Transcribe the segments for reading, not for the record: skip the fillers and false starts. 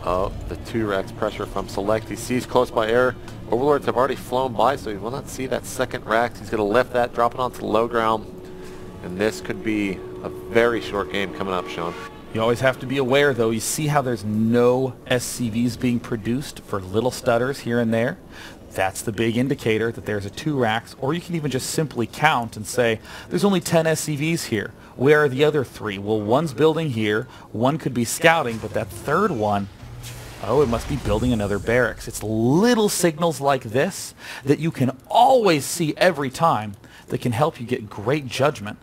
Oh, the 2-Rex pressure from Select. He sees close by air. Overlords have already flown by, so he will not see that second Rex. He's going to lift that, drop it onto the low ground. And this could be a very short game coming up, Sean. You always have to be aware, though. You see how there's no SCVs being produced for little stutters here and there? That's the big indicator that there's a 2-Rax, or you can even just simply count and say, there's only 10 SCVs here. Where are the other 3? Well, one's building here, one could be scouting, but that third one, oh, it must be building another barracks. It's little signals like this that you can always see every time that can help you get great judgment.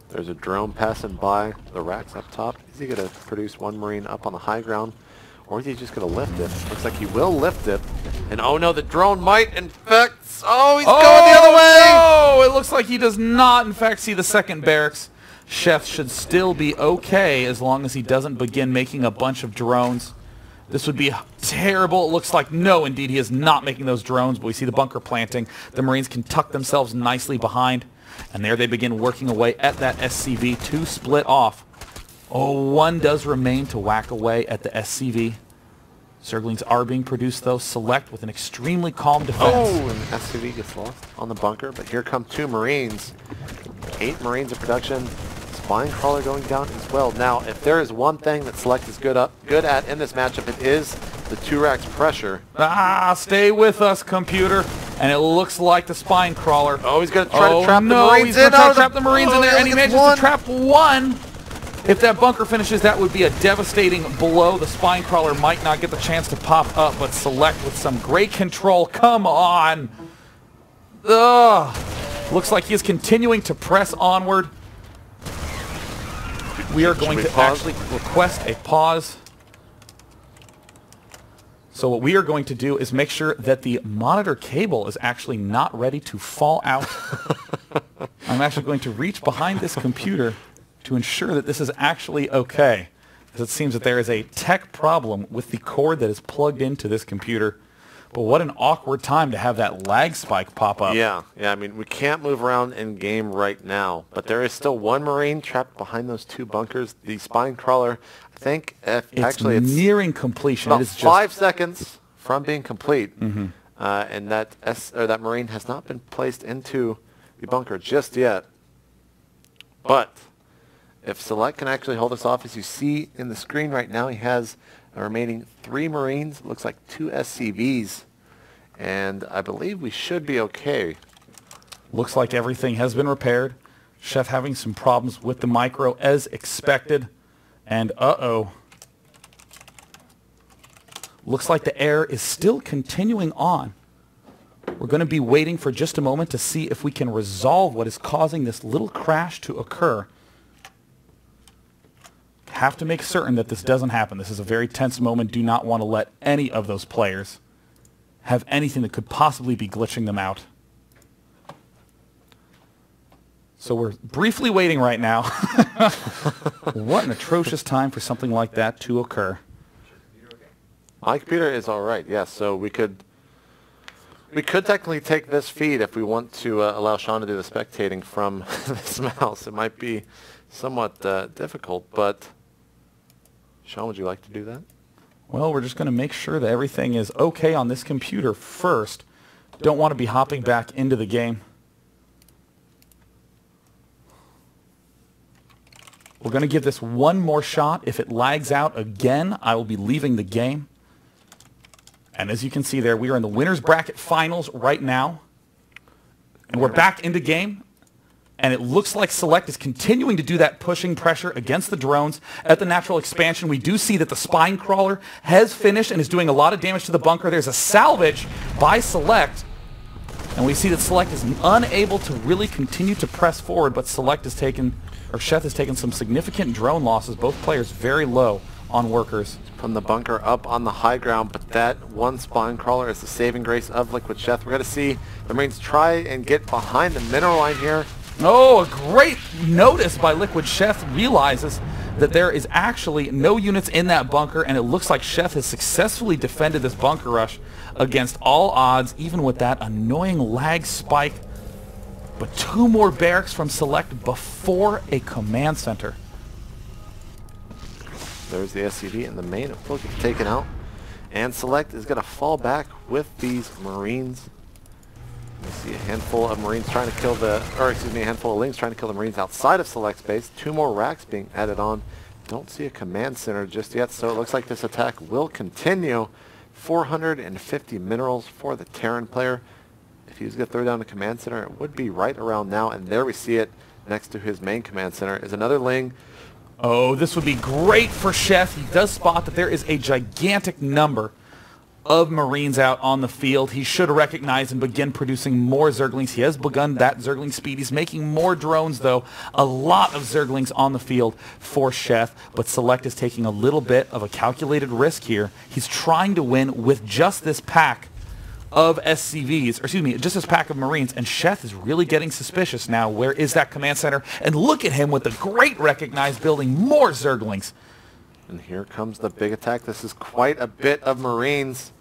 There's a drone passing by the racks up top. Is he going to produce one Marine up on the high ground? Or is he just going to lift it? Looks like he will lift it. And oh no, the drone might infect. Oh, he's going the other way! No! It looks like he does not in fact see the second barracks. Sheth should still be okay as long as he doesn't begin making a bunch of drones. This would be terrible. It looks like, no, indeed, he is not making those drones, but we see the bunker planting. The Marines can tuck themselves nicely behind, and there they begin working away at that SCV to split off. Oh, one does remain to whack away at the SCV. Zerglings are being produced, though. Select with an extremely calm defense. Oh, and the SCV gets lost on the bunker, but here come 2 Marines. 8 Marines in production. Spine Crawler going down as well. Now, if there is one thing that Select is good at in this matchup, it is the 2-Rax pressure. Ah, stay with us, computer. And it looks like the Spine Crawler. Oh, he's going to try to trap the no, Marines he's going to try to trap the Marines in there, and he manages to trap one. If that bunker finishes, that would be a devastating blow. The Spine Crawler might not get the chance to pop up, but Select with some great control. Come on. Ugh. Looks like he is continuing to press onward. We are going to actually request a pause. So what we are going to do is make sure that the monitor cable is actually not ready to fall out. I'm actually going to reach behind this computer to ensure that this is actually okay. Because it seems that there is a tech problem with the cord that is plugged into this computer. But what an awkward time to have that lag spike pop up. Yeah, I mean, we can't move around in game right now, but there is still 1 Marine trapped behind those 2 bunkers. The Spine Crawler, I think, it's nearing completion. About it is just 5 seconds from being complete, and that Marine has not been placed into the bunker just yet. But if Select can actually hold this off, as you see in the screen right now, he has a remaining 3 Marines, looks like 2 SCVs, and I believe we should be okay. Looks like everything has been repaired. Sheth having some problems with the micro as expected, and uh-oh. Looks like the air is still continuing on. We're going to be waiting for just a moment to see if we can resolve what is causing this little crash to occur. Have to make certain that this doesn't happen. This is a very tense moment. Do not want to let any of those players have anything that could possibly be glitching them out. So we're briefly waiting right now. What an atrocious time for something like that to occur. My computer is all right, yes. So we could technically take this feed if we want to allow Sean to do the spectating from this mouse. It might be somewhat difficult, but Sean, would you like to do that? Well, we're just going to make sure that everything is okay on this computer first. Don't want to be hopping back into the game. We're going to give this one more shot. If it lags out again, I will be leaving the game. And as you can see there, we are in the winner's bracket finals right now. And we're back into game. And it looks like Select is continuing to do that pushing pressure against the drones at the natural expansion. We do see that the Spine Crawler has finished and is doing a lot of damage to the bunker. There's a salvage by Select. And we see that Select is unable to really continue to press forward, but Select has taken, or Sheth has taken some significant drone losses. Both players very low on workers. From the bunker up on the high ground, but that 1 Spine Crawler is the saving grace of Liquid Sheth. We're going to see the Marines try and get behind the mineral line here. Oh, a great notice by Liquid Sheth. Realizes that there is actually no units in that bunker, and it looks like Sheth has successfully defended this bunker rush against all odds, even with that annoying lag spike. But 2 more barracks from Select before a command center. There's the SCV in the main. It will get taken out. And Select is going to fall back with these Marines. You see a handful of Marines trying to kill the, or excuse me, a handful of Lings trying to kill the Marines outside of Select's base. 2 more racks being added on. Don't see a command center just yet, so it looks like this attack will continue. 450 minerals for the Terran player. If he was going to throw down the command center, it would be right around now, and there we see it next to his main command center is another Ling. Oh, this would be great for Sheth. He does spot that there is a gigantic number of Marines out on the field. He should recognize and begin producing more Zerglings. He has begun that Zergling speed. He's making more drones, though. A lot of Zerglings on the field for Sheth, but Select is taking a little bit of a calculated risk here. He's trying to win with just this pack of SCVs, or excuse me, just this pack of Marines, and Sheth is really getting suspicious now. Where is that command center? And look at him with the great recognized building more Zerglings. And here comes the big attack. This is quite a bit of Marines.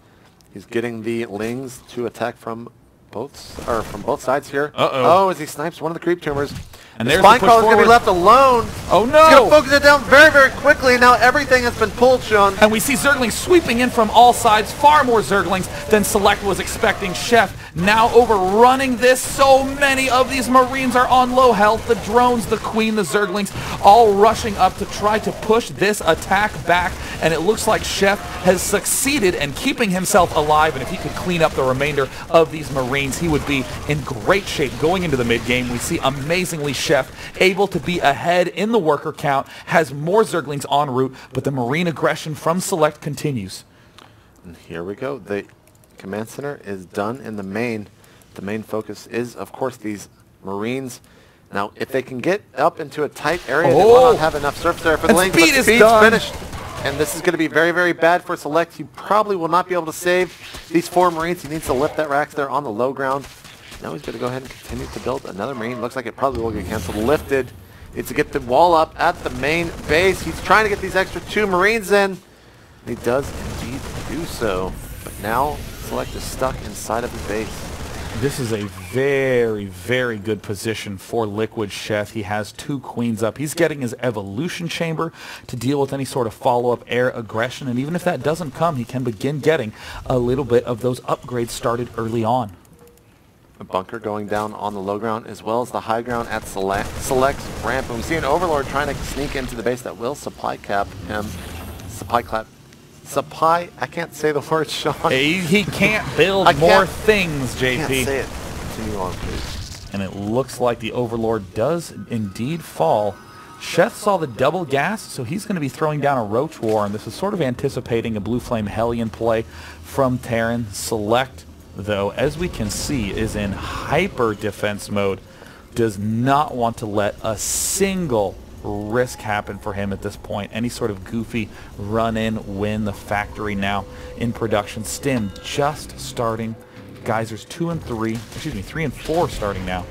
He's getting the Lings to attack from both sides here. Oh, as he snipes one of the creep tumors. And the Spine Crawler is going to be left alone. Oh no! He's going to focus it down very, very quickly. Now everything has been pulled, Sean. And we see Zerglings sweeping in from all sides. Far more Zerglings than Select was expecting. Sheth now overrunning this. So many of these Marines are on low health. The drones, the Queen, the Zerglings, all rushing up to try to push this attack back. And it looks like Sheth has succeeded in keeping himself alive. And if he could clean up the remainder of these Marines, he would be in great shape going into the mid-game. We see amazingly Sheth able to be ahead in the worker count, has more Zerglings en route, but the Marine aggression from Select continues. And here we go. The command center is done in the main. The main focus is, of course, these Marines. Now, if they can get up into a tight area, they will not have enough surface area for the Lings, but speed's finished. And this is going to be very, very bad for Select. He probably will not be able to save these 4 Marines. He needs to lift that racks there on the low ground. Now he's going to go ahead and continue to build another Marine. Looks like it probably will get canceled. Lifted. Needs to get the wall up at the main base. He's trying to get these extra 2 Marines in. He does indeed do so. But now Select is stuck inside of his base. This is a very, very good position for Liquid Sheth. He has 2 Queens up. He's getting his evolution chamber to deal with any sort of follow-up air aggression. And even if that doesn't come, he can begin getting a little bit of those upgrades started early on. A bunker going down on the low ground as well as the high ground at Select's ramp. And we see an Overlord trying to sneak into the base that will supply cap him. I can't say the word, Sean. He can't build more things, JP. I can't say it. Continue on, please. And it looks like the Overlord does indeed fall. Sheth saw the double gas, so he's going to be throwing down a Roach War, and this is sort of anticipating a Blue Flame Hellion play from Terran. Select, though, as we can see, is in hyper defense mode. Does not want to let a single risk happen for him at this point. Any sort of goofy run in, win the factory now in production. Stim just starting. Geysers 2 and 3, excuse me, 3 and 4 starting now.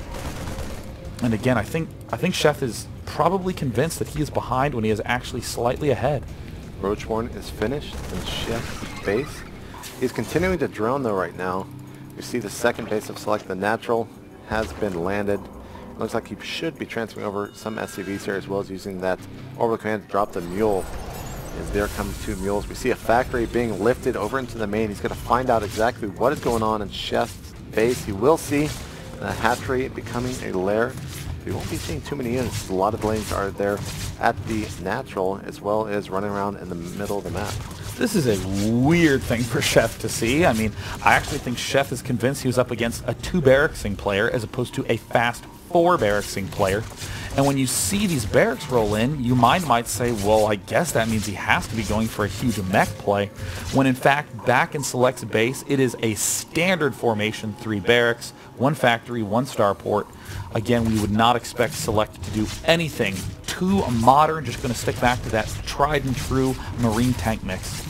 And again, I think Sheth is probably convinced that he is behind when he is actually slightly ahead. Roachborn is finished in Sheth's base. He's continuing to drone though right now. You see the second base of Select, the natural, has been landed. Looks like he should be transferring over some SCVs here as well as using that orbital command to drop the mule. As there come 2 mules. We see a factory being lifted over into the main. He's going to find out exactly what is going on in Sheth's base. He will see the hatchery becoming a lair. We won't be seeing too many units. A lot of lanes are there at the natural as well as running around in the middle of the map. This is a weird thing for Sheth to see. I mean, I actually think Sheth is convinced he was up against a 2 barracksing player as opposed to a fast 4 barracksing player. And when you see these barracks roll in, your mind might say, well, I guess that means he has to be going for a huge mech play. When in fact, back in Select's base, it is a standard formation, 3 barracks, 1 factory, 1 starport. Again, we would not expect Select to do anything too modern, just going to stick back to that tried and true Marine tank mix.